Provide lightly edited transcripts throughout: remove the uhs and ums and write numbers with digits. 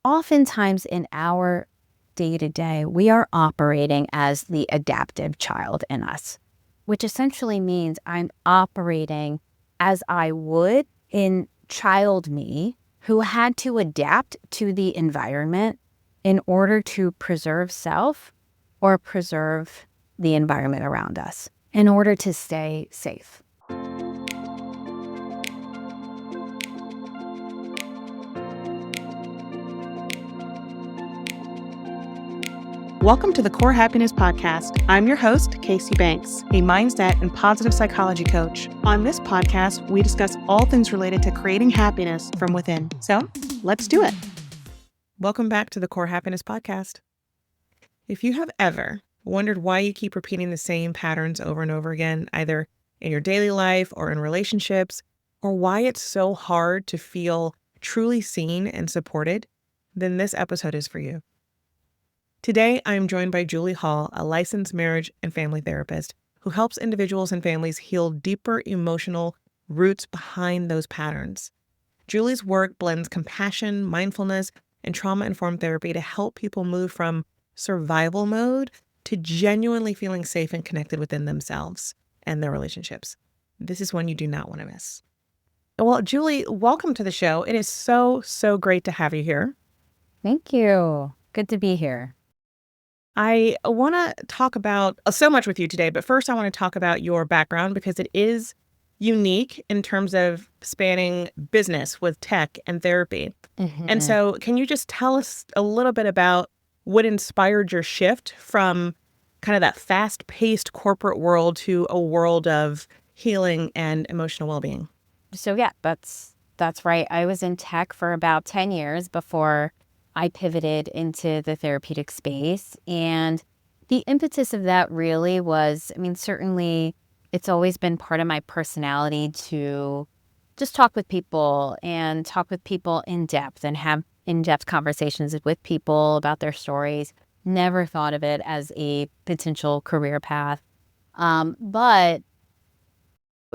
oftentimes in our day-to-day, we are operating as the adaptive child in us, which essentially means I'm operating as I would in child me who had to adapt to the environment in order to preserve self or preserve the environment around us in order to stay safe. Welcome to the Core Happiness Podcast. I'm your host, Casey Banks, a mindset and positive psychology coach. On this podcast, we discuss all things related to creating happiness from within. So let's do it. Welcome back to the Core Happiness Podcast. If you have ever wondered why you keep repeating the same patterns over and over again, either in your daily life or in relationships, or why it's so hard to feel truly seen and supported, then this episode is for you. Today, I am joined by Julie Hall, a licensed marriage and family therapist who helps individuals and families heal deeper emotional roots behind those patterns. Julie's work blends compassion, mindfulness, and trauma-informed therapy to help people move from survival mode to genuinely feeling safe and connected within themselves and their relationships. This is one you do not want to miss. Well, Julie, welcome to the show. It is so great to have you here. Thank you. Good to be here. I want to talk about so much with you today, but first I want to talk about your background because it is unique in terms of spanning business with tech and therapy. Mm-hmm. And so can you just tell us a little bit about what inspired your shift from kind of that fast-paced corporate world to a world of healing and emotional well-being? So yeah, that's right. I was in tech for about 10 years before I pivoted into the therapeutic space. And the impetus of that really was, certainly it's always been part of my personality to just talk with people and talk with people in depth and have in-depth conversations with people about their stories. Never thought of it as a potential career path. But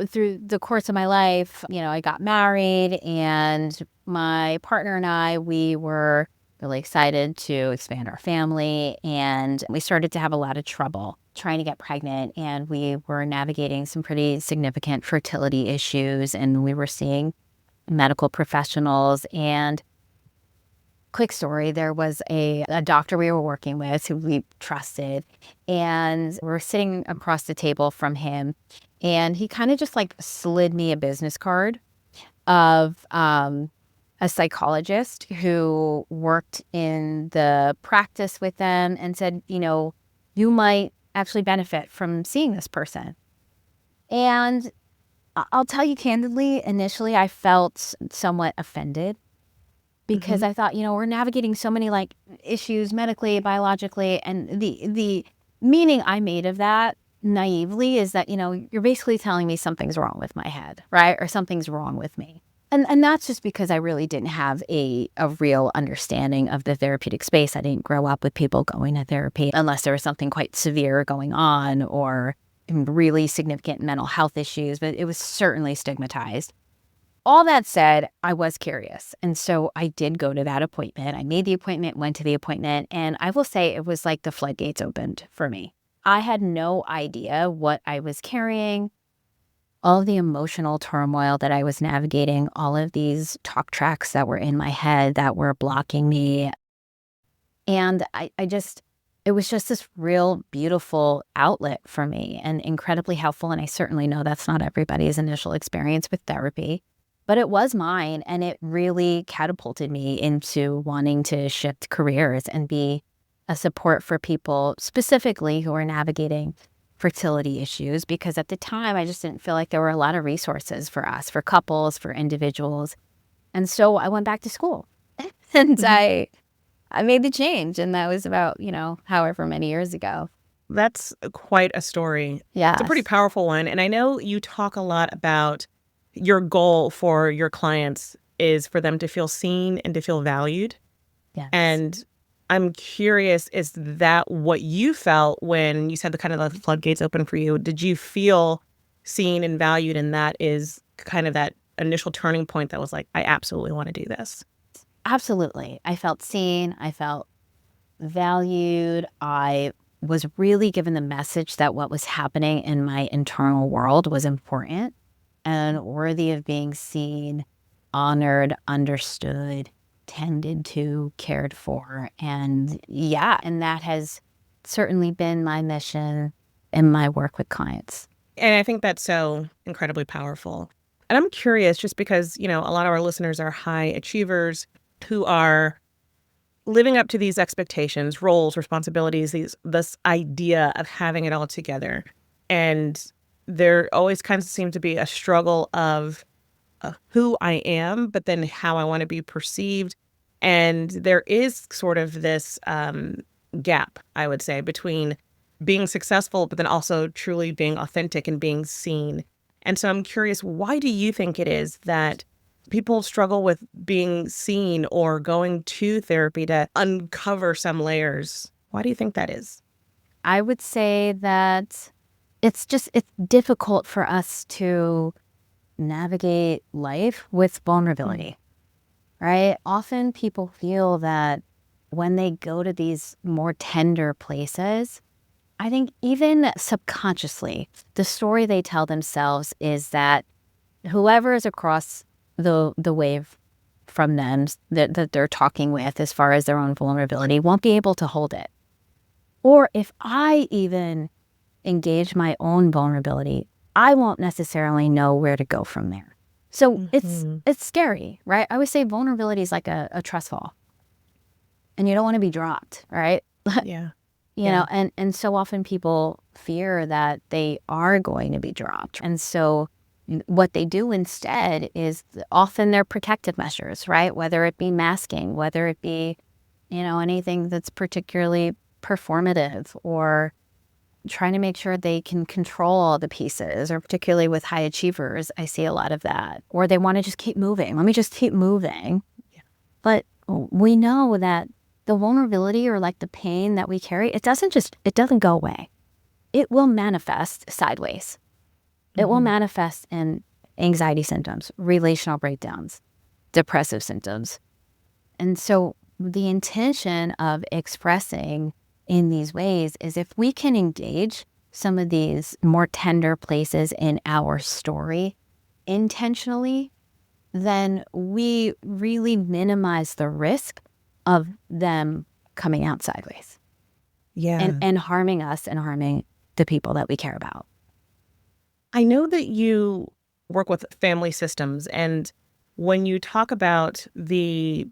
through the course of my life, I got married and my partner and I, we were really excited to expand our family, and we started to have a lot of trouble trying to get pregnant, and we were navigating some pretty significant fertility issues, and we were seeing medical professionals. And quick story, there was a doctor we were working with who we trusted, and we were sitting across the table from him, and he kind of just slid me a business card of a psychologist who worked in the practice with them and said, you might actually benefit from seeing this person. And I'll tell you candidly, initially I felt somewhat offended because I thought, we're navigating so many issues medically, biologically, and the meaning I made of that naively is that, you're basically telling me something's wrong with my head, right? Or something's wrong with me. And that's just because I really didn't have a real understanding of the therapeutic space. I didn't grow up with people going to therapy unless there was something quite severe going on or really significant mental health issues, but it was certainly stigmatized. All that said, I was curious. And so I did go to that appointment. I made the appointment, went to the appointment, and I will say it was like the floodgates opened for me. I had no idea what I was carrying. All of the emotional turmoil that I was navigating, all of these talk tracks that were in my head that were blocking me. And it was just this real beautiful outlet for me and incredibly helpful. And I certainly know that's not everybody's initial experience with therapy, but it was mine. And it really catapulted me into wanting to shift careers and be a support for people specifically who are navigating fertility issues, because at the time I just didn't feel like there were a lot of resources for us, for couples, for individuals. And so I went back to school and I made the change. And that was about, however many years ago. That's quite a story. Yeah. It's a pretty powerful one. And I know you talk a lot about your goal for your clients is for them to feel seen and to feel valued. Yes. And I'm curious, is that what you felt when you said the floodgates open for you? Did you feel seen and valued? And that is kind of that initial turning point that was like, I absolutely want to do this. Absolutely. I felt seen. I felt valued. I was really given the message that what was happening in my internal world was important and worthy of being seen, honored, understood, tended to, cared for. And yeah, and that has certainly been my mission in my work with clients. And I think that's so incredibly powerful. And I'm curious, just because, a lot of our listeners are high achievers who are living up to these expectations, roles, responsibilities, this idea of having it all together. And there always kind of seems to be a struggle of who I am, but then how I want to be perceived. And there is sort of this gap, I would say, between being successful, but then also truly being authentic and being seen. And so I'm curious, why do you think it is that people struggle with being seen or going to therapy to uncover some layers? Why do you think that is? I would say that it's difficult for us to navigate life with vulnerability, right? Often people feel that when they go to these more tender places, I think even subconsciously, the story they tell themselves is that whoever is across the wave from them that they're talking with as far as their own vulnerability won't be able to hold it. Or if I even engage my own vulnerability, I won't necessarily know where to go from there. So it's scary, right? I would say vulnerability is like a trust fall. And you don't want to be dropped, right? Yeah. And so often people fear that they are going to be dropped. And so what they do instead is often their protective measures, right? Whether it be masking, whether it be, anything that's particularly performative or trying to make sure they can control all the pieces, or particularly with high achievers, I see a lot of that. Or they want to just keep moving. Let me just keep moving. Yeah. But we know that the vulnerability or like the pain that we carry, it doesn't go away. It will manifest sideways. It will manifest in anxiety symptoms, relational breakdowns, depressive symptoms. And so the intention of expressing in these ways is if we can engage some of these more tender places in our story intentionally, then we really minimize the risk of them coming out sideways. Yeah. And harming us and harming the people that we care about. I know that you work with family systems, and when you talk about the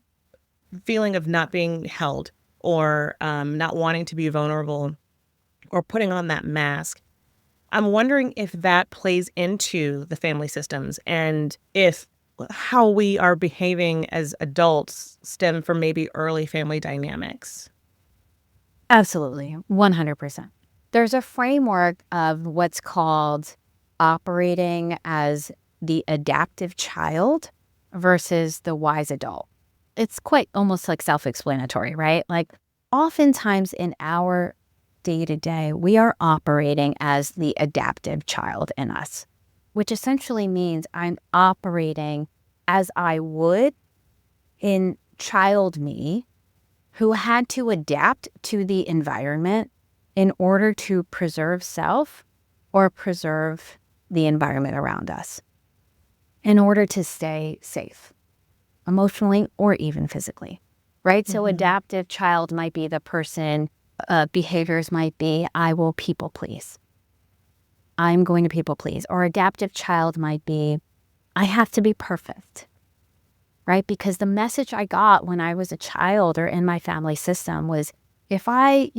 feeling of not being held or not wanting to be vulnerable or putting on that mask, I'm wondering if that plays into the family systems and if how we are behaving as adults stem from maybe early family dynamics. Absolutely, 100%. There's a framework of what's called operating as the adaptive child versus the wise adult. It's quite almost like self-explanatory, right? Like oftentimes in our day-to-day, we are operating as the adaptive child in us, which essentially means I'm operating as I would in child me who had to adapt to the environment in order to preserve self or preserve the environment around us, in order to stay safe, emotionally or even physically, right? So adaptive child might be the person, behaviors might be, I will people please. I'm going to people please. Or adaptive child might be, I have to be perfect, right? Because the message I got when I was a child or in my family system was, if I,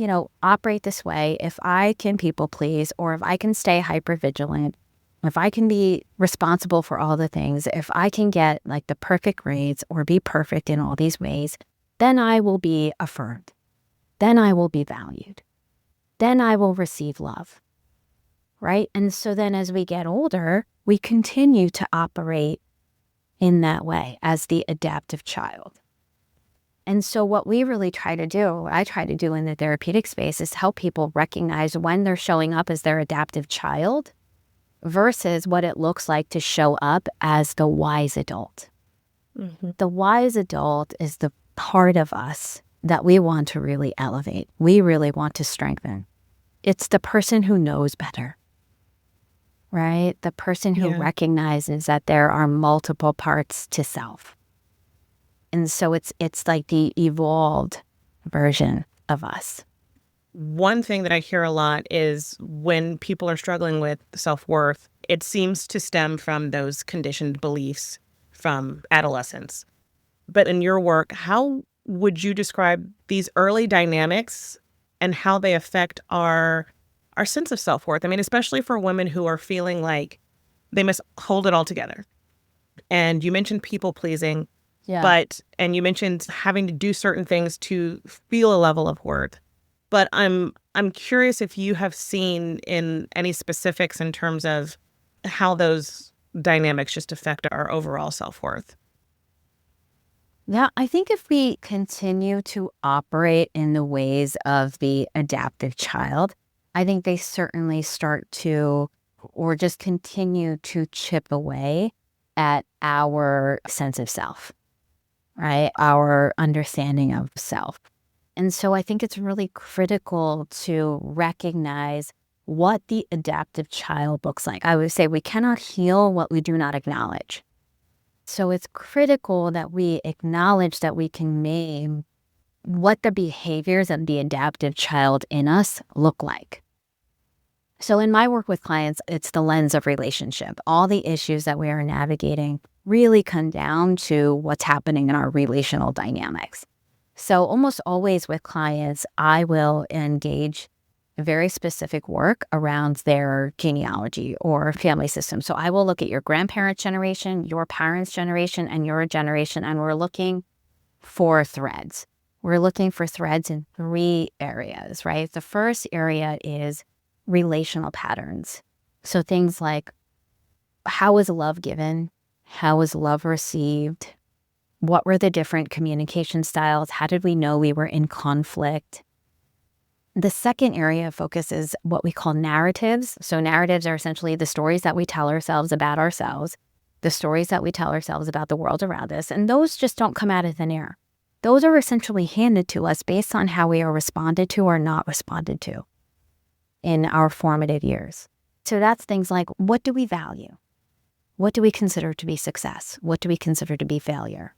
operate this way, if I can people please, or if I can stay hypervigilant, if I can be responsible for all the things, if I can get like the perfect grades or be perfect in all these ways, then I will be affirmed. Then I will be valued. Then I will receive love, right? And so then as we get older, we continue to operate in that way as the adaptive child. And so what we really try to do, what I try to do in the therapeutic space, is help people recognize when they're showing up as their adaptive child versus what it looks like to show up as the wise adult. The wise adult is the part of us that we want to really elevate. We really want to strengthen. It's the person who knows better, right? The person who recognizes that there are multiple parts to self. And so it's like the evolved version of us. One thing that I hear a lot is when people are struggling with self-worth, it seems to stem from those conditioned beliefs from adolescence. But in your work, how would you describe these early dynamics and how they affect our sense of self-worth? I mean, especially for women who are feeling like they must hold it all together. And you mentioned people pleasing, and you mentioned having to do certain things to feel a level of worth. But I'm curious if you have seen in any specifics in terms of how those dynamics just affect our overall self-worth. Yeah, I think if we continue to operate in the ways of the adaptive child, I think they certainly start to, or just continue to chip away at our sense of self, right? Our understanding of self. And so I think it's really critical to recognize what the adaptive child looks like. I would say we cannot heal what we do not acknowledge. So it's critical that we acknowledge that we can name what the behaviors of the adaptive child in us look like. So in my work with clients, it's the lens of relationship. All the issues that we are navigating really come down to what's happening in our relational dynamics. So almost always with clients, I will engage very specific work around their genealogy or family system. So I will look at your grandparents' generation, your parents' generation, and your generation, and we're looking for threads. We're looking for threads in 3 areas, right? The first area is relational patterns. So things like, how was love given? How was love received? What were the different communication styles? How did we know we were in conflict? The second area of focus is what we call narratives. So narratives are essentially the stories that we tell ourselves about ourselves, the stories that we tell ourselves about the world around us. And those just don't come out of thin air. Those are essentially handed to us based on how we are responded to or not responded to in our formative years. So that's things like, what do we value? What do we consider to be success? What do we consider to be failure?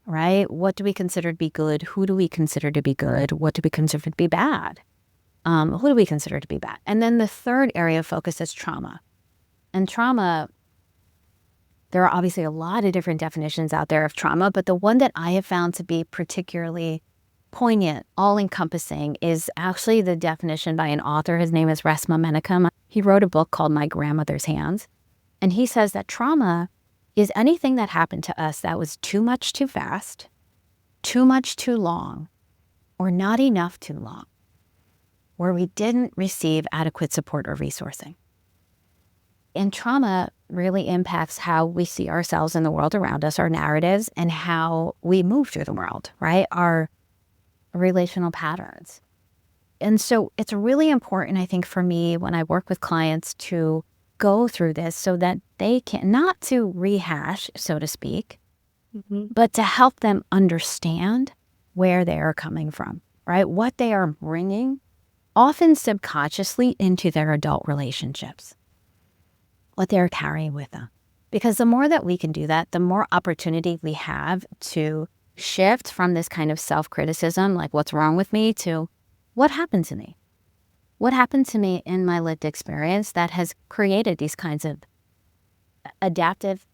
Right? What do we consider to be good? Who do we consider to be good? What do we consider to be bad? Who do we consider to be bad? And then the third area of focus is trauma. And trauma, there are obviously a lot of different definitions out there of trauma, but the one that I have found to be particularly poignant, all-encompassing, is actually the definition by an author. His name is Resmaa Menakem. He wrote a book called My Grandmother's Hands. And he says that trauma is anything that happened to us that was too much too fast, too much too long, or not enough too long, where we didn't receive adequate support or resourcing. And trauma really impacts how we see ourselves in the world around us, our narratives, and how we move through the world, right? Our relational patterns. And so it's really important, I think, for me when I work with clients to go through this so that they can, not to rehash, so to speak, but to help them understand where they are coming from, right? What they are bringing, often subconsciously, into their adult relationships, what they're carrying with them. Because the more that we can do that, the more opportunity we have to shift from this kind of self-criticism, like what's wrong with me, to what happened to me? What happened to me in my lived experience that has created these kinds of adaptive,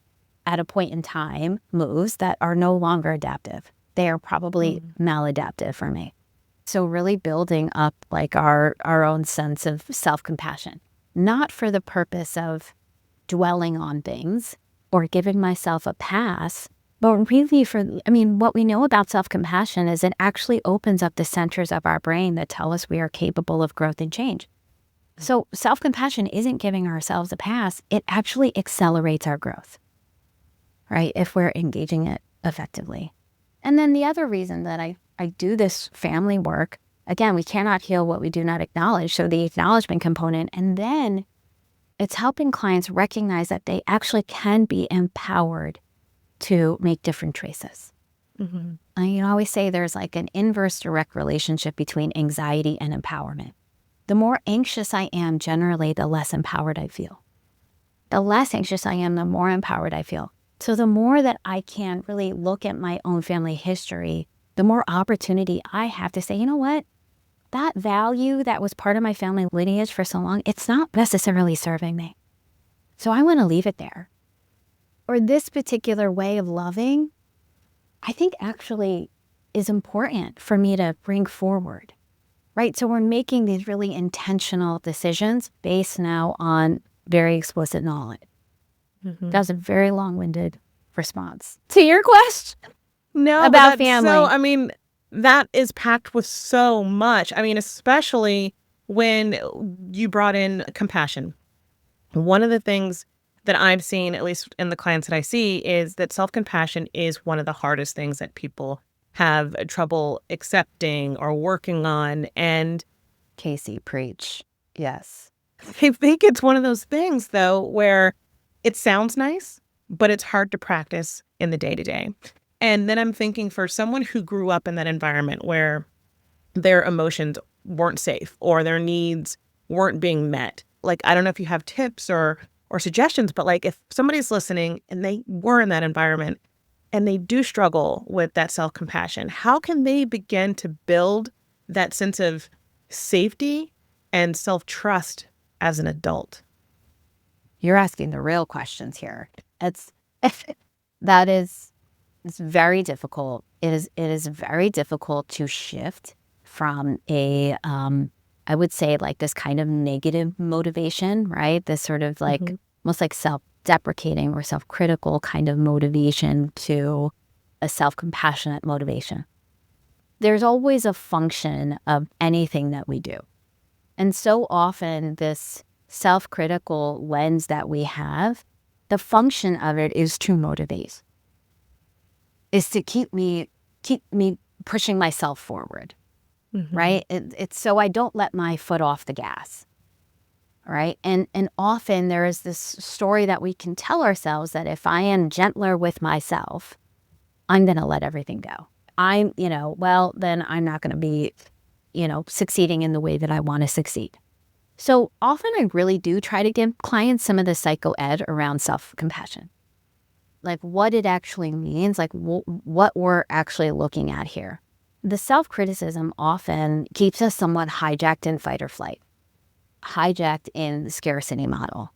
at a point in time, moves that are no longer adaptive. They are probably maladaptive for me. So really building up like our own sense of self-compassion, not for the purpose of dwelling on things or giving myself a pass, but really what we know about self-compassion is it actually opens up the centers of our brain that tell us we are capable of growth and change. So self-compassion isn't giving ourselves a pass. It actually accelerates our growth, right? If we're engaging it effectively. And then the other reason that I do this family work, again, we cannot heal what we do not acknowledge. So the acknowledgement component, and then it's helping clients recognize that they actually can be empowered to make different choices. Mm-hmm. I always say there's like an inverse direct relationship between anxiety and empowerment. The more anxious I am, generally, the less empowered I feel. The less anxious I am, the more empowered I feel. So the more that I can really look at my own family history, the more opportunity I have to say, you know what? That value that was part of my family lineage for so long, it's not necessarily serving me. So I want to leave it there. Or this particular way of loving, I think actually is important for me to bring forward, right? So we're making these really intentional decisions based now on very explicit knowledge. Mm-hmm. That was a very long-winded response to your question No, but about that's family. that is packed with so much. Especially when you brought in compassion. One of the things that I've seen, at least in the clients that I see, is that self-compassion is one of the hardest things that people have trouble accepting or working on. And Casey, preach. Yes. I think it's one of those things, though, where it sounds nice, but it's hard to practice in the day-to-day. And then I'm thinking, for someone who grew up in that environment where their emotions weren't safe or their needs weren't being met. Like, I don't know if you have tips or suggestions, but like, if somebody's listening and they were in that environment and they do struggle with that self-compassion, how can they begin to build that sense of safety and self-trust as an adult? You're asking the real questions here. It's it's very difficult. It is very difficult to shift from a I would say like this kind of negative motivation, right? This sort of like Mm-hmm. almost like self-deprecating or self-critical kind of motivation to a self-compassionate motivation. There's always a function of anything that we do. And so often this self-critical lens that we have, the function of it is to motivate, is to keep me pushing myself forward, Mm-hmm. right? It's so I don't let my foot off the gas, right? And often there is this story that we can tell ourselves that if I am gentler with myself, I'm going to let everything go. Well, then I'm not going to be, succeeding in the way that I want to succeed. So often I really do try to give clients some of the psycho ed around self-compassion, like what it actually means, like what we're actually looking at here. The self-criticism often keeps us somewhat hijacked in fight or flight, hijacked in the scarcity model.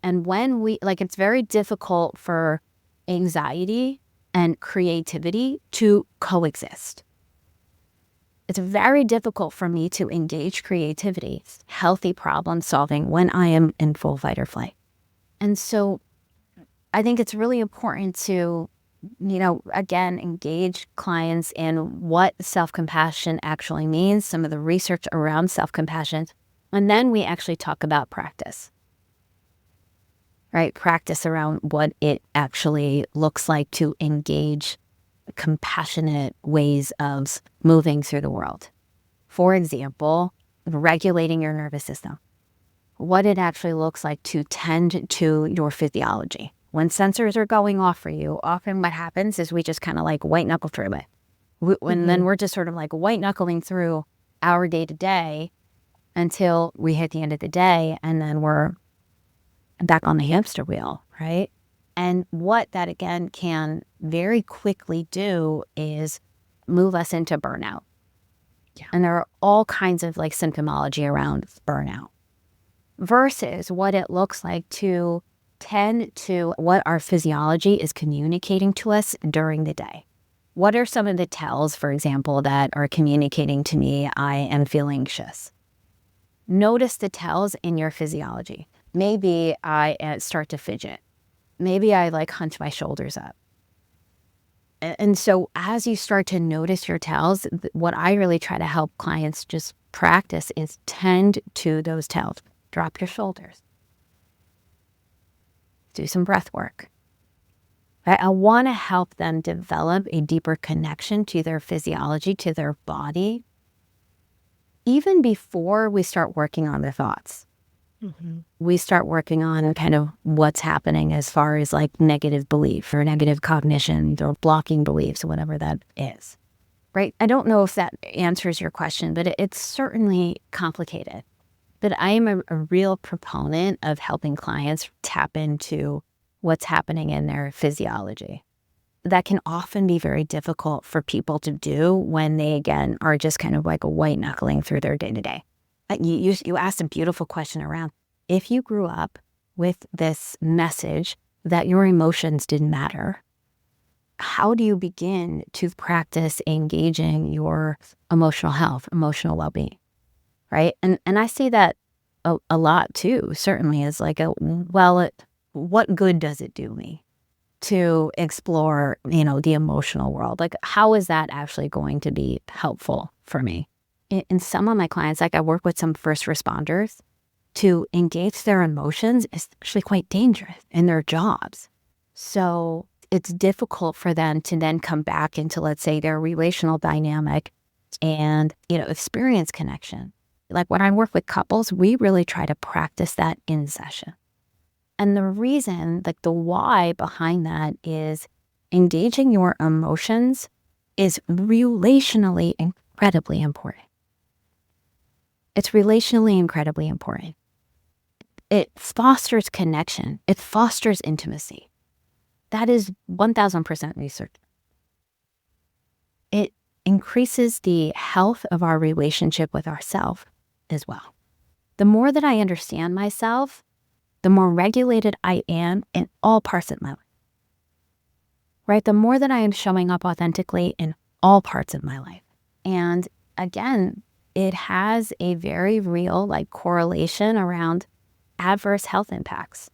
And when it's very difficult for anxiety and creativity to coexist. It's very difficult for me to engage creativity, healthy problem solving when I am in full fight or flight. And so I think it's really important to, again, engage clients in what self-compassion actually means, some of the research around self-compassion, and then we actually talk about practice, right? Practice around what it actually looks like to engage compassionate ways of moving through the world. For example, regulating your nervous system, what it actually looks like to tend to your physiology. When sensors are going off for you, often what happens is we just kind of like white knuckle through it. Then we're just sort of like white knuckling through our day to day until we hit the end of the day, and then we're back on the hamster wheel, right? And what that again can very quickly do is move us into burnout. Yeah. And there are all kinds of like symptomology around burnout versus what it looks like to tend to what our physiology is communicating to us during the day. What are some of the tells, for example, that are communicating to me I am feeling anxious? Notice the tells in your physiology. Maybe I start to fidget. Maybe I like hunch my shoulders up. And so as you start to notice your tells, what I really try to help clients just practice is tend to those tells. Drop your shoulders. Do some breath work. I want to help them develop a deeper connection to their physiology, to their body, even before we start working on the thoughts. We start working on kind of what's happening as far as like negative belief or negative cognition or blocking beliefs or whatever that is. Right? I don't know if that answers your question, but it's certainly complicated. But I am a real proponent of helping clients tap into what's happening in their physiology. That can often be very difficult for people to do when they, again, are just kind of like a white knuckling through their day to day. You asked a beautiful question around if you grew up with this message that your emotions didn't matter, how do you begin to practice engaging your emotional health, emotional well-being, right? And I see that a lot too, certainly as like what good does it do me to explore, the emotional world? Like, how is that actually going to be helpful for me? In some of my clients, like I work with some first responders, to engage their emotions is actually quite dangerous in their jobs. So it's difficult for them to then come back into, let's say, their relational dynamic and, experience connection. Like when I work with couples, we really try to practice that in session. And the reason, like the why behind that is engaging your emotions is relationally incredibly important. It's relationally incredibly important. It fosters connection. It fosters intimacy. That is 1000% research. It increases the health of our relationship with ourselves as well. The more that I understand myself, the more regulated I am in all parts of my life. Right? The more that I am showing up authentically in all parts of my life. And again, it has a very real correlation around adverse health impacts.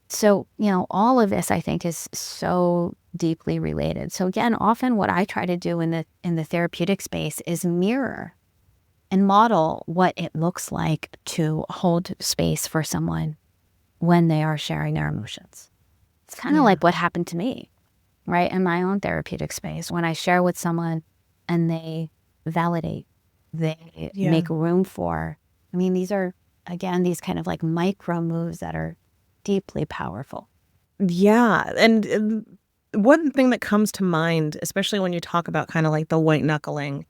So, all of this I think is so deeply related. So again, often what I try to do in the therapeutic space is mirror and model what it looks like to hold space for someone when they are sharing their emotions. It's kind of like what happened to me, right? In my own therapeutic space, when I share with someone and they validate, they make room for, these are, again, these kind of micro moves that are deeply powerful. Yeah. And one thing that comes to mind, especially when you talk about kind of like the white knuckling,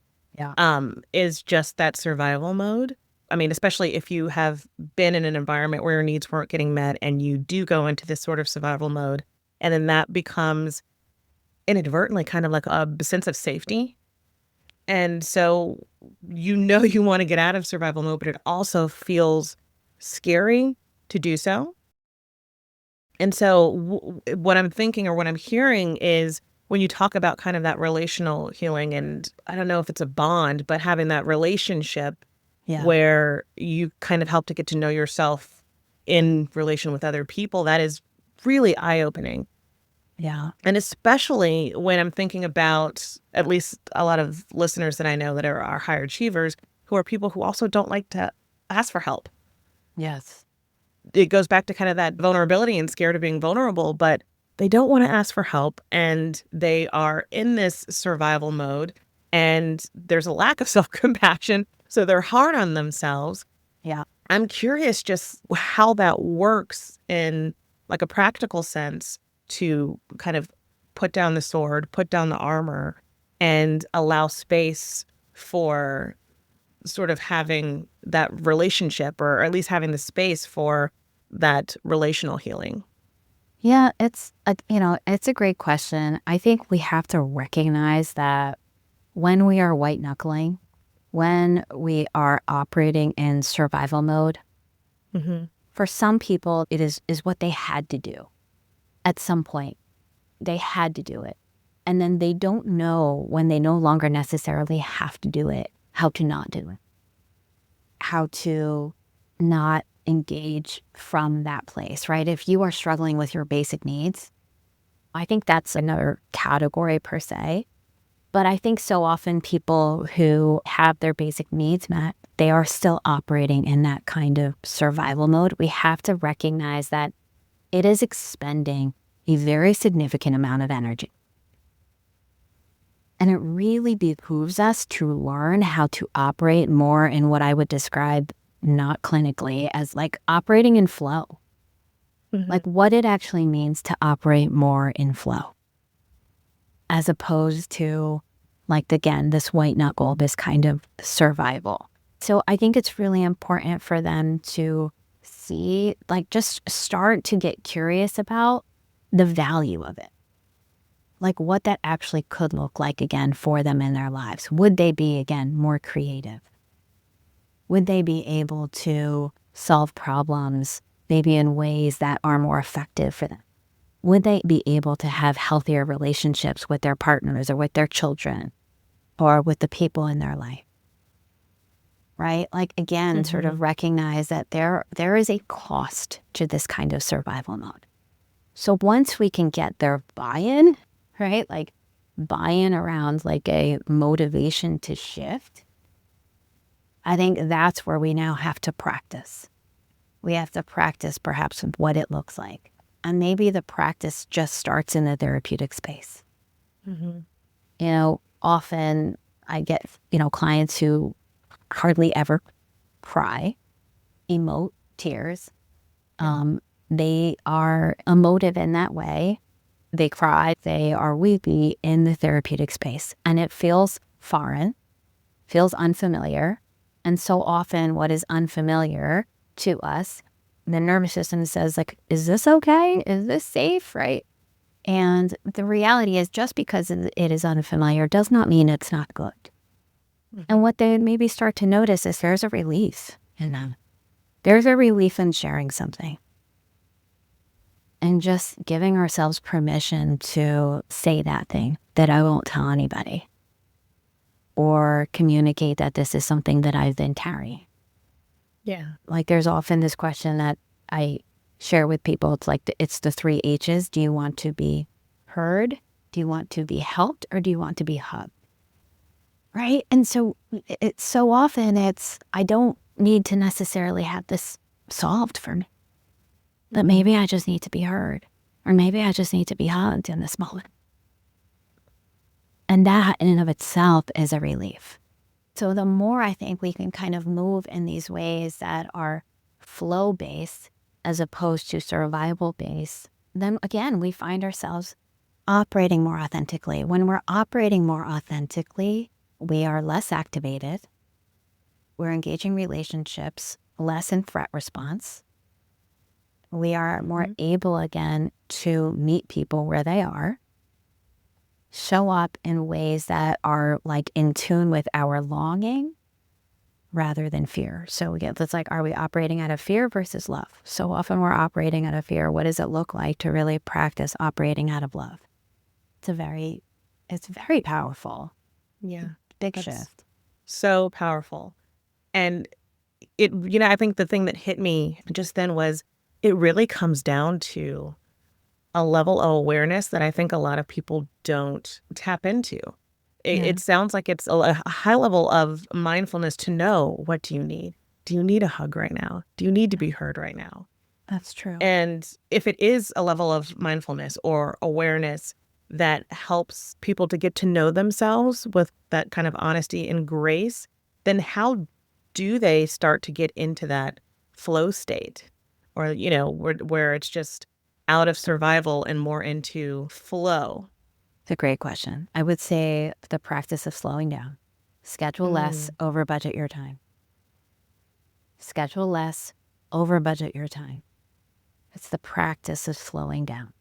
is just that survival mode. Especially if you have been in an environment where your needs weren't getting met and you do go into this sort of survival mode, and then that becomes inadvertently kind of like a sense of safety. And so you want to get out of survival mode, but it also feels scary to do so. And so what I'm thinking or what I'm hearing is when you talk about kind of that relational healing, and I don't know if it's a bond, but having that relationship where you kind of help to get to know yourself in relation with other people, that is really eye-opening. Yeah. And especially when I'm thinking about at least a lot of listeners that I know that are higher achievers, who are people who also don't like to ask for help. Yes. It goes back to kind of that vulnerability and scared of being vulnerable, but they don't want to ask for help and they are in this survival mode and there's a lack of self-compassion. So they're hard on themselves. Yeah. I'm curious just how that works in like a practical sense to kind of put down the sword, put down the armor, and allow space for sort of having that relationship, or at least having the space for that relational healing. Yeah, it's a great question. I think we have to recognize that when we are white knuckling, when we are operating in survival mode, for some people it is what they had to do at some point. They had to do it. And then they don't know, when they no longer necessarily have to do it, how to not do it, how to not engage from that place, right? If you are struggling with your basic needs, I think that's another category per se. But I think so often people who have their basic needs met, they are still operating in that kind of survival mode. We have to recognize that it is expending a very significant amount of energy. And it really behooves us to learn how to operate more in what I would describe not clinically, as like operating in flow. Like what it actually means to operate more in flow, as opposed to like, again, this white knuckle, this kind of survival. So I think it's really important for them to see, like, just start to get curious about the value of it. Like what that actually could look like again for them in their lives. Would they be, again, more creative? Would they be able to solve problems maybe in ways that are more effective for them? Would they be able to have healthier relationships with their partners or with their children or with the people in their life? Right? Like, again, sort of recognize that there is a cost to this kind of survival mode. So once we can get their buy-in, right? Like buy-in around like a motivation to shift, I think that's where we now have to practice. We have to practice perhaps what it looks like. And maybe the practice just starts in the therapeutic space. Often I get, clients who hardly ever cry, emote tears. They are emotive in that way. They cry, they are weepy in the therapeutic space. And it feels foreign, feels unfamiliar. And so often what is unfamiliar to us, the nervous system says, like, is this okay? Is this safe? Right? And the reality is, just because it is unfamiliar does not mean it's not good. And what they maybe start to notice is there's a relief in them. There's a relief in sharing something. And just giving ourselves permission to say that thing that I won't tell anybody. Or communicate that this is something that I've been carrying. Yeah. Like there's often this question that I share with people. It's like, it's the 3 H's. Do you want to be heard? Do you want to be helped? Or do you want to be hugged? Right? And so it's so often I don't need to necessarily have this solved for me. But maybe I just need to be heard. Or maybe I just need to be hugged in this moment. And that in and of itself is a relief. So the more I think we can kind of move in these ways that are flow-based as opposed to survival-based, then again, we find ourselves operating more authentically. When we're operating more authentically, we are less activated. We're engaging relationships less in threat response. We are more able, again, to meet people where they are, show up in ways that are like in tune with our longing rather than fear. So again, it's like, are we operating out of fear versus love? So often we're operating out of fear. What does it look like to really practice operating out of love? It's very powerful. Yeah. Big That's shift. so powerful. And I think the thing that hit me just then was it really comes down to a level of awareness that I think a lot of people don't tap into. It sounds like it's a high level of mindfulness to know, what do you need? Do you need a hug right now? Do you need to be heard right now? That's true. And if it is a level of mindfulness or awareness that helps people to get to know themselves with that kind of honesty and grace, then how do they start to get into that flow state? Or, where it's just out of survival and more into flow? It's a great question. I would say the practice of slowing down. Schedule less, over budget your time. Schedule less, over budget your time. It's the practice of slowing down.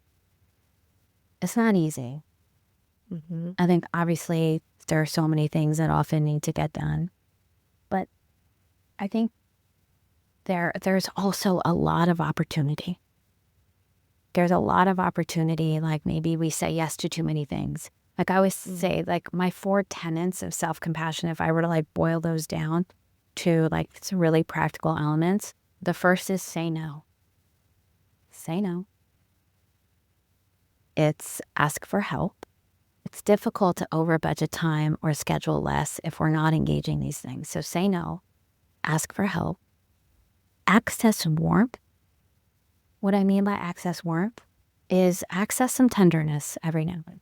It's not easy. I think obviously there are so many things that often need to get done. But I think there's also a lot of opportunity. There's a lot of opportunity, like maybe we say yes to too many things. Like I always say, like my 4 tenets of self-compassion, if I were to like boil those down to like some really practical elements, the first is say no. Say no. It's ask for help. It's difficult to over budget time or schedule less if we're not engaging these things. So say no, ask for help, access warmth. What I mean by access warmth is access some tenderness every now and then.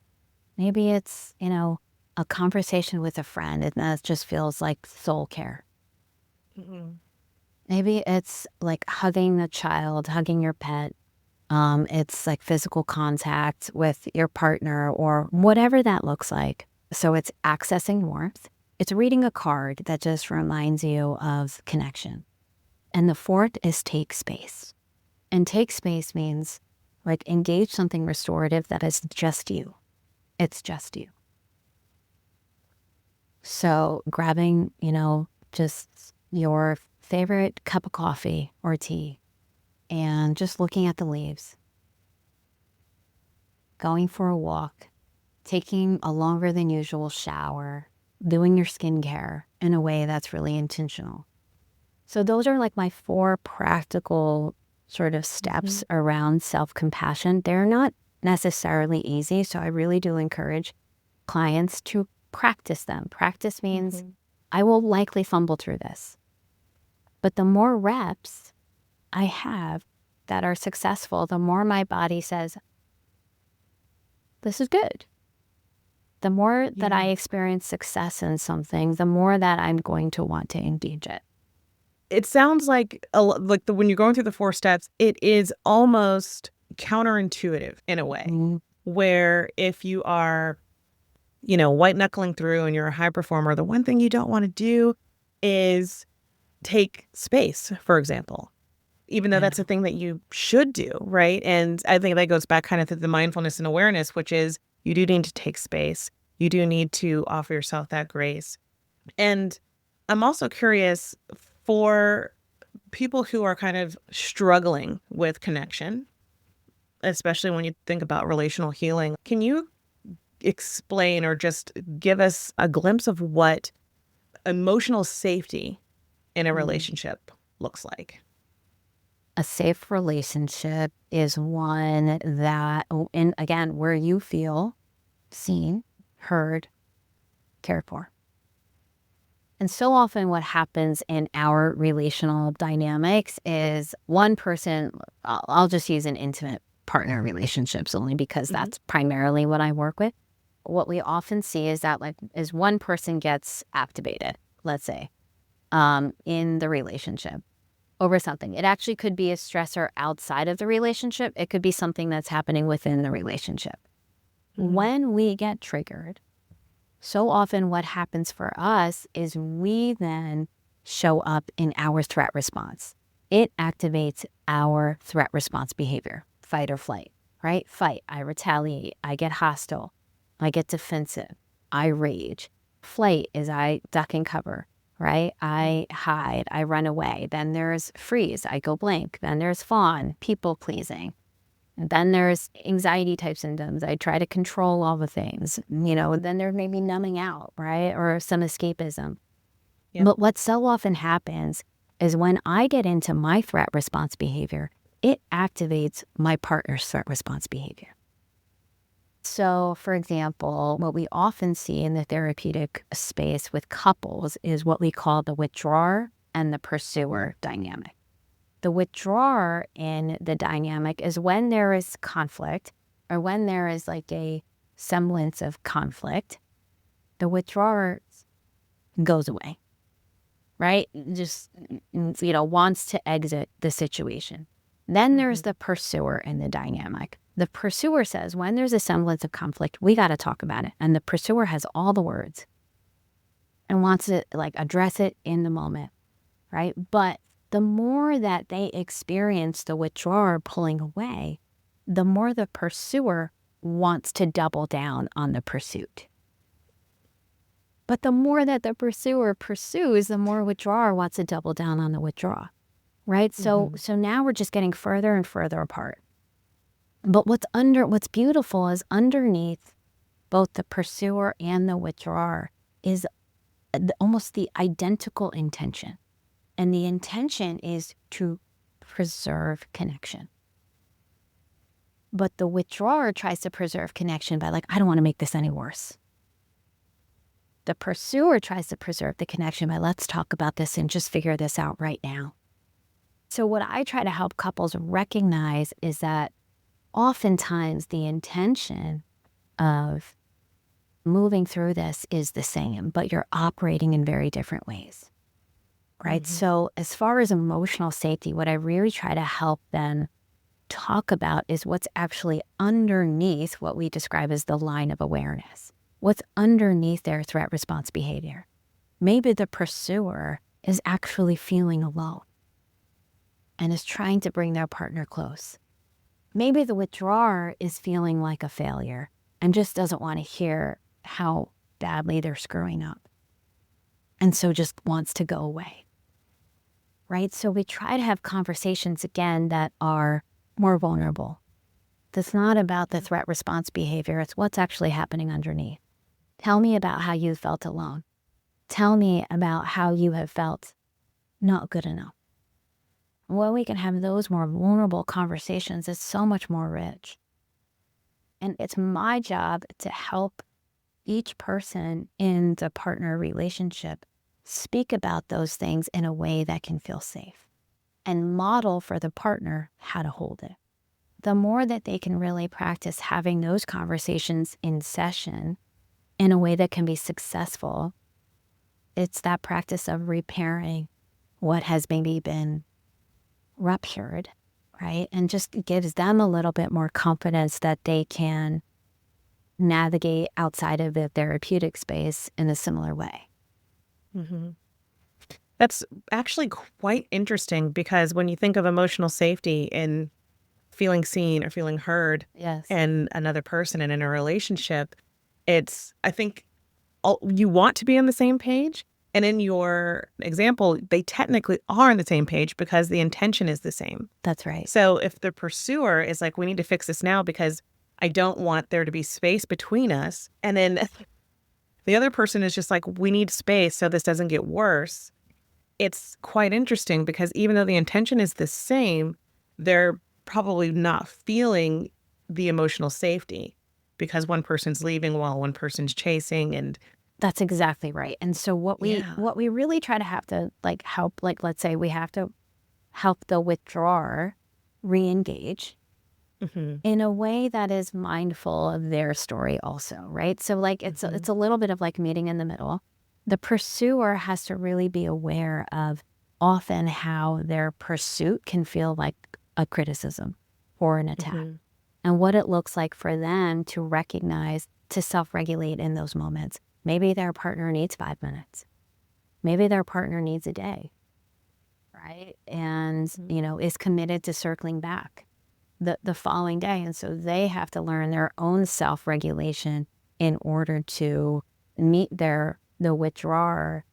Maybe it's, a conversation with a friend and that just feels like soul care. Maybe it's like hugging a child, hugging your pet. It's like physical contact with your partner or whatever that looks like. So it's accessing warmth. It's reading a card that just reminds you of connection. And the fourth is take space. And take space means like engage something restorative that is just you. It's just you. So grabbing, just your favorite cup of coffee or tea and just looking at the leaves, going for a walk, taking a longer than usual shower, doing your skincare in a way that's really intentional. So those are like my 4 practical sort of steps around self-compassion. They're not necessarily easy, so I really do encourage clients to practice them. Practice means I will likely fumble through this. But the more reps I have that are successful, the more my body says, this is good. The more that I experience success in something, the more that I'm going to want to engage it. It sounds like when you're going through the 4 steps, it is almost counterintuitive in a way, where if you are, white knuckling through and you're a high performer, the one thing you don't want to do is take space, for example, even though that's a thing that you should do, right? And I think that goes back kind of to the mindfulness and awareness, which is you do need to take space. You do need to offer yourself that grace. And I'm also curious, for people who are kind of struggling with connection, especially when you think about relational healing, can you explain or just give us a glimpse of what emotional safety in a relationship looks like? A safe relationship is one that, and again, where you feel seen, heard, cared for. And so often what happens in our relational dynamics is one person, I'll just use an intimate partner relationships only because that's primarily what I work with. What we often see is that as one person gets activated, let's say, in the relationship over something. It actually could be a stressor outside of the relationship. It could be something that's happening within the relationship. When we get triggered, so often what happens for us is we then show up in our threat response. It activates our threat response behavior, fight or flight, right? Fight, I retaliate, I get hostile, I get defensive, I rage. Flight is I duck and cover, right? I hide, I run away. Then there's freeze, I go blank. Then there's fawn, people pleasing. And then there's anxiety type symptoms. I try to control all the things, then there may be numbing out, right? Or some escapism. Yep. But what so often happens is when I get into my threat response behavior, it activates my partner's threat response behavior. So, for example, what we often see in the therapeutic space with couples is what we call the withdrawer and the pursuer dynamic. The withdrawer in the dynamic is when there is conflict or when there is like a semblance of conflict, the withdrawer goes away, right? Just, wants to exit the situation. Then there's the pursuer in the dynamic. The pursuer says, when there's a semblance of conflict, we got to talk about it. And the pursuer has all the words and wants to address it in the moment, right? But the more that they experience the withdrawer pulling away, the more the pursuer wants to double down on the pursuit. But the more that the pursuer pursues, the more withdrawer wants to double down on the withdrawal, right? So now we're just getting further and further apart. But what's beautiful is underneath both the pursuer and the withdrawer is almost the identical intention. And the intention is to preserve connection. But the withdrawer tries to preserve connection by I don't want to make this any worse. The pursuer tries to preserve the connection by let's talk about this and just figure this out right now. So what I try to help couples recognize is that oftentimes the intention of moving through this is the same, but you're operating in very different ways. right? So as far as emotional safety, what I really try to help them talk about is what's actually underneath what we describe as the line of awareness. What's underneath their threat response behavior? Maybe the pursuer is actually feeling alone and is trying to bring their partner close. Maybe the withdrawer is feeling like a failure and just doesn't want to hear how badly they're screwing up, and so just wants to go away, right? So we try to have conversations, again, that are more vulnerable. That's not about the threat response behavior. It's what's actually happening underneath. Tell me about how you felt alone. Tell me about how you have felt not good enough. When we can have those more vulnerable conversations, it's so much more rich. And it's my job to help each person in the partner relationship speak about those things in a way that can feel safe and model for the partner how to hold it. The more that they can really practice having those conversations in session in a way that can be successful, it's that practice of repairing what has maybe been ruptured, right? And just gives them a little bit more confidence that they can navigate outside of the therapeutic space in a similar way. That's actually quite interesting, because when you think of emotional safety and feeling seen or feeling heard Yes. and another person and in a relationship, I think you want to be on the same page. And in your example, they technically are on the same page because the intention is the same. That's right. So if the pursuer is like, we need to fix this now because I don't want there to be space between us, and then the other person is just like, we need space so this doesn't get worse, it's quite interesting, because even though the intention is the same, they're probably not feeling the emotional safety because one person's leaving while one person's chasing. And That's exactly right. And so what we really try to have to help, let's say we have to help the withdrawer re-engage in a way that is mindful of their story also, right? So it's a little bit of like meeting in the middle. The pursuer has to really be aware of often how their pursuit can feel like a criticism or an attack, and what it looks like for them to recognize, to self-regulate in those moments. Maybe their partner needs 5 minutes. Maybe their partner needs a day, right? And, is committed to circling back the following day. And so they have to learn their own self-regulation in order to meet the withdrawer,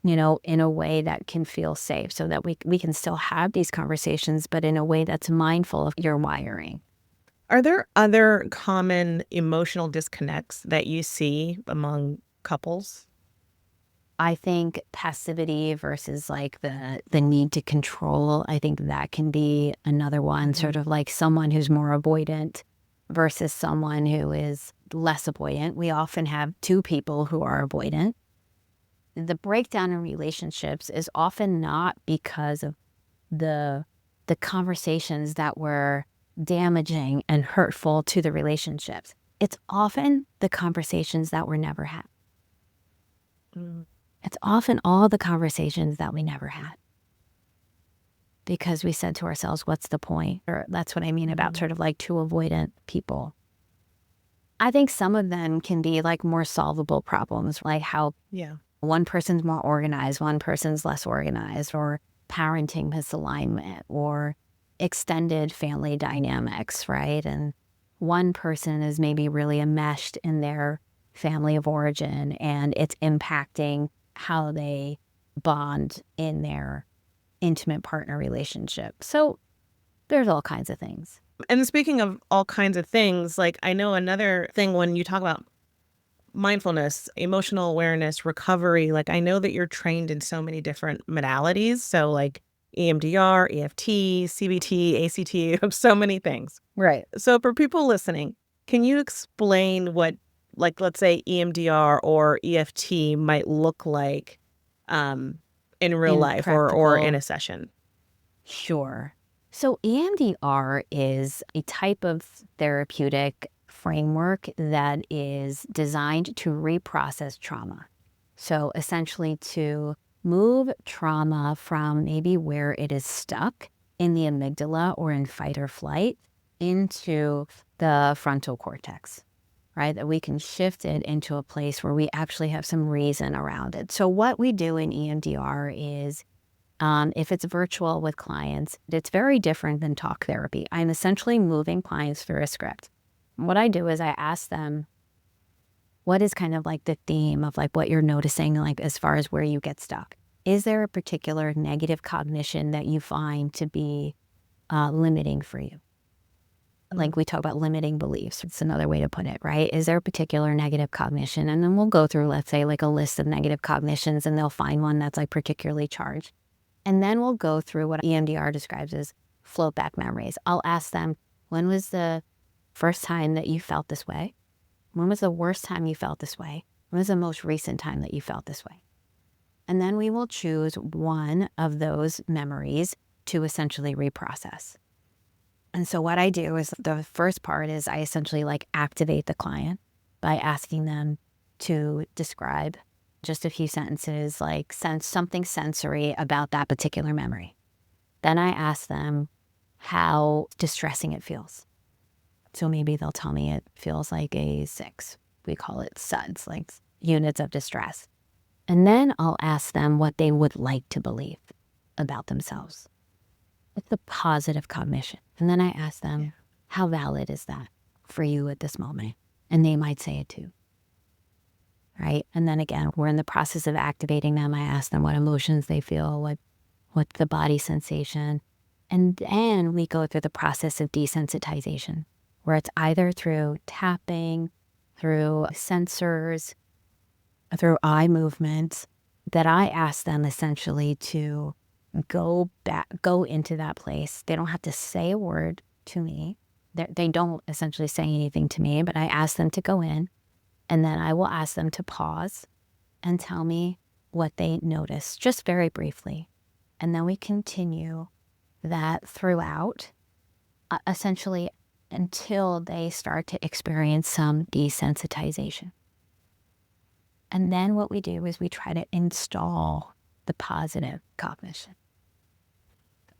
in a way that can feel safe, so that we can still have these conversations, but in a way that's mindful of your wiring. Are there other common emotional disconnects that you see among couples? I think passivity versus the need to control, I think that can be another one, sort of like someone who's more avoidant versus someone who is less avoidant. We often have two people who are avoidant. The breakdown in relationships is often not because of the conversations that were damaging and hurtful to the relationships. It's often the conversations that were never had. It's often all the conversations that we never had, because we said to ourselves, what's the point? Or that's what I mean about sort of like two avoidant people. I think some of them can be like more solvable problems, like how one person's more organized, one person's less organized, or parenting misalignment, or extended family dynamics, right? And one person is maybe really enmeshed in their family of origin, and it's impacting how they bond in their intimate partner relationship. So there's all kinds of things. And speaking of all kinds of things, like I know another thing when you talk about mindfulness, emotional awareness, recovery, like I know that you're trained in so many different modalities. So like EMDR, EFT, CBT, ACT, so many things. Right. So for people listening, can you explain what, like, let's say EMDR or EFT might look like in real life or in a session? Sure. So EMDR is a type of therapeutic framework that is designed to reprocess trauma. So essentially to move trauma from maybe where it is stuck in the amygdala or in fight or flight into the frontal cortex, right? That we can shift it into a place where we actually have some reason around it. So what we do in EMDR is, if it's virtual with clients, it's very different than talk therapy. I'm essentially moving clients through a script. What I do is I ask them, what is kind of like the theme of like what you're noticing, like as far as where you get stuck? Is there a particular negative cognition that you find to be limiting for you? Like we talk about limiting beliefs. It's another way to put it, right? Is there a particular negative cognition? And then we'll go through, let's say, like a list of negative cognitions, and they'll find one that's like particularly charged. And then we'll go through what EMDR describes as float back memories. I'll ask them, when was the first time that you felt this way? When was the worst time you felt this way? When was the most recent time that you felt this way? And then we will choose one of those memories to essentially reprocess. And so what I do is the first part is I essentially like activate the client by asking them to describe just a few sentences, like something sensory about that particular memory. Then I ask them how distressing it feels. So maybe they'll tell me it feels like a 6. We call it SUDS, like units of distress. And then I'll ask them what they would like to believe about themselves. It's the positive cognition. And then I ask them, how valid is that for you at this moment? And they might say it too. Right? And then again, we're in the process of activating them. I ask them what emotions they feel, what's the body sensation. And then we go through the process of desensitization, where it's either through tapping, through sensors, through eye movements, that I ask them essentially to go into that place. They don't have to say a word to me. They don't essentially say anything to me, but I ask them to go in, and then I will ask them to pause and tell me what they notice, just very briefly. And then we continue that throughout, essentially until they start to experience some desensitization. And then what we do is we try to install the positive cognition.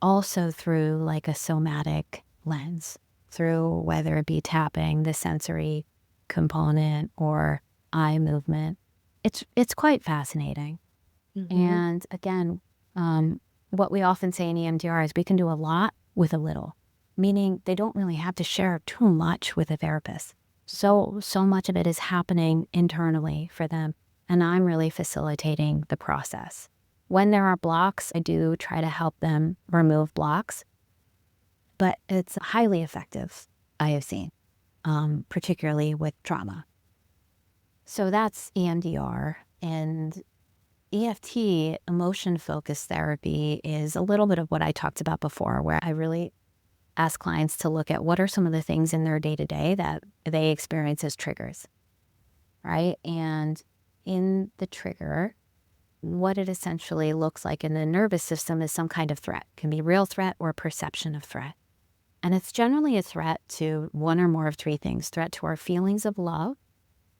Also through like a somatic lens, through whether it be tapping, the sensory component, or eye movement. It's quite fascinating. And again, what we often say in EMDR is we can do a lot with a little, meaning they don't really have to share too much with a therapist. So much of it is happening internally for them, and I'm really facilitating the process. When there are blocks, I do try to help them remove blocks, but it's highly effective, I have seen, particularly with trauma. So that's EMDR. And EFT, emotion-focused therapy, is a little bit of what I talked about before, where I really ask clients to look at what are some of the things in their day-to-day that they experience as triggers, right? And in the trigger, what it essentially looks like in the nervous system is some kind of threat. It can be real threat or perception of threat. And it's generally a threat to one or more of 3 things: threat to our feelings of love,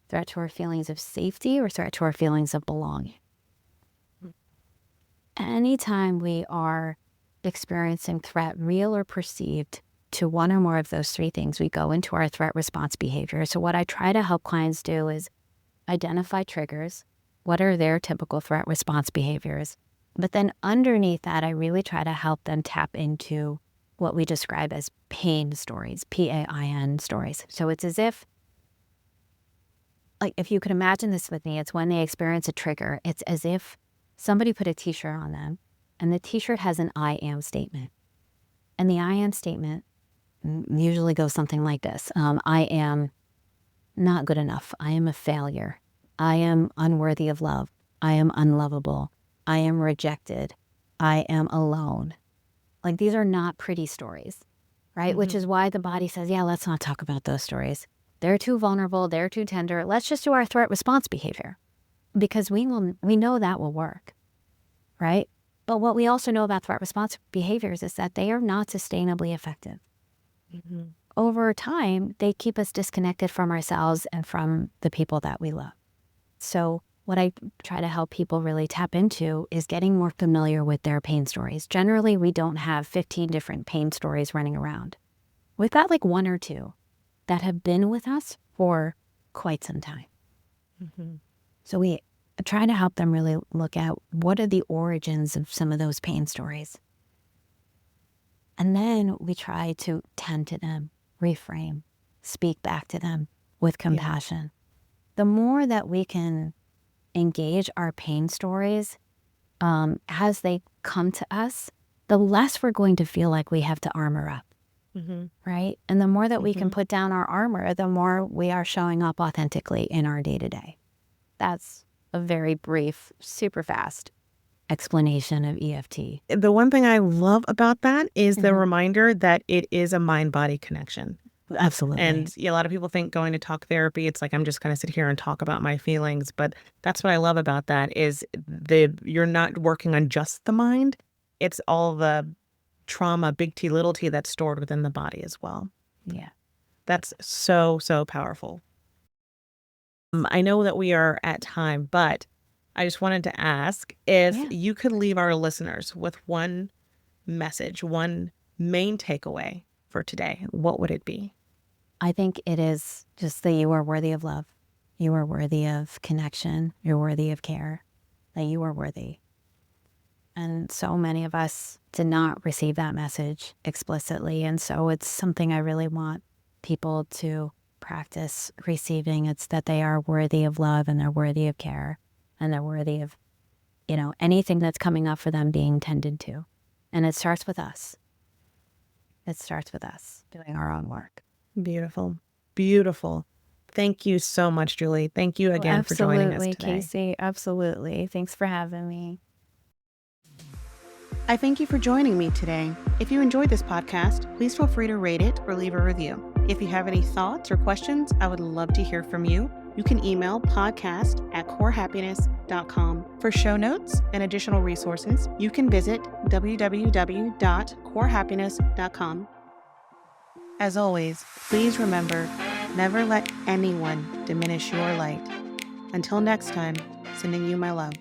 threat to our feelings of safety, or threat to our feelings of belonging. Anytime we are experiencing threat, real or perceived, to one or more of those 3 things, we go into our threat response behavior. So what I try to help clients do is identify triggers. What are their typical threat response behaviors? But then underneath that, I really try to help them tap into what we describe as pain stories, PAIN stories. So it's as if, like, if you could imagine this with me, it's when they experience a trigger, it's as if somebody put a t-shirt on them, and the t-shirt has an I am statement. And the I am statement usually goes something like this. I am not good enough. I am a failure. I am unworthy of love. I am unlovable. I am rejected. I am alone. Like, these are not pretty stories, right? Which is why the body says, yeah, let's not talk about those stories. They're too vulnerable. They're too tender. Let's just do our threat response behavior, because we know that will work, right? But what we also know about threat response behaviors is that they are not sustainably effective. Over time, they keep us disconnected from ourselves and from the people that we love. So what I try to help people really tap into is getting more familiar with their pain stories. Generally, we don't have 15 different pain stories running around. We've got like one or two that have been with us for quite some time. Mm-hmm. So we try to help them really look at what are the origins of some of those pain stories. And then we try to tend to them, reframe, speak back to them with compassion. The more that we can engage our pain stories as they come to us, the less we're going to feel like we have to armor up, right? And the more that we can put down our armor, the more we are showing up authentically in our day-to-day. That's a very brief, super fast explanation of EFT. The one thing I love about that is the reminder that it is a mind-body connection. Absolutely. And a lot of people think going to talk therapy, it's like I'm just going to sit here and talk about my feelings. But that's what I love about that is you're not working on just the mind. It's all the trauma, big T, little t, that's stored within the body as well. Yeah. That's so, so powerful. I know that we are at time, but I just wanted to ask if you could leave our listeners with one message, one main takeaway for today, what would it be? I think it is just that you are worthy of love. You are worthy of connection. You're worthy of care. That you are worthy. And so many of us did not receive that message explicitly. And so it's something I really want people to practice receiving. It's that they are worthy of love and they're worthy of care and they're worthy of, anything that's coming up for them being tended to. And it starts with us. It starts with us doing our own work. Beautiful. Beautiful. Thank you so much, Julie. Thank you again for joining us today. Absolutely, Casey. Absolutely. Thanks for having me. I thank you for joining me today. If you enjoyed this podcast, please feel free to rate it or leave a review. If you have any thoughts or questions, I would love to hear from you. You can email podcast@corehappiness.com. For show notes and additional resources, you can visit www.corehappiness.com. As always, please remember, never let anyone diminish your light. Until next time, sending you my love.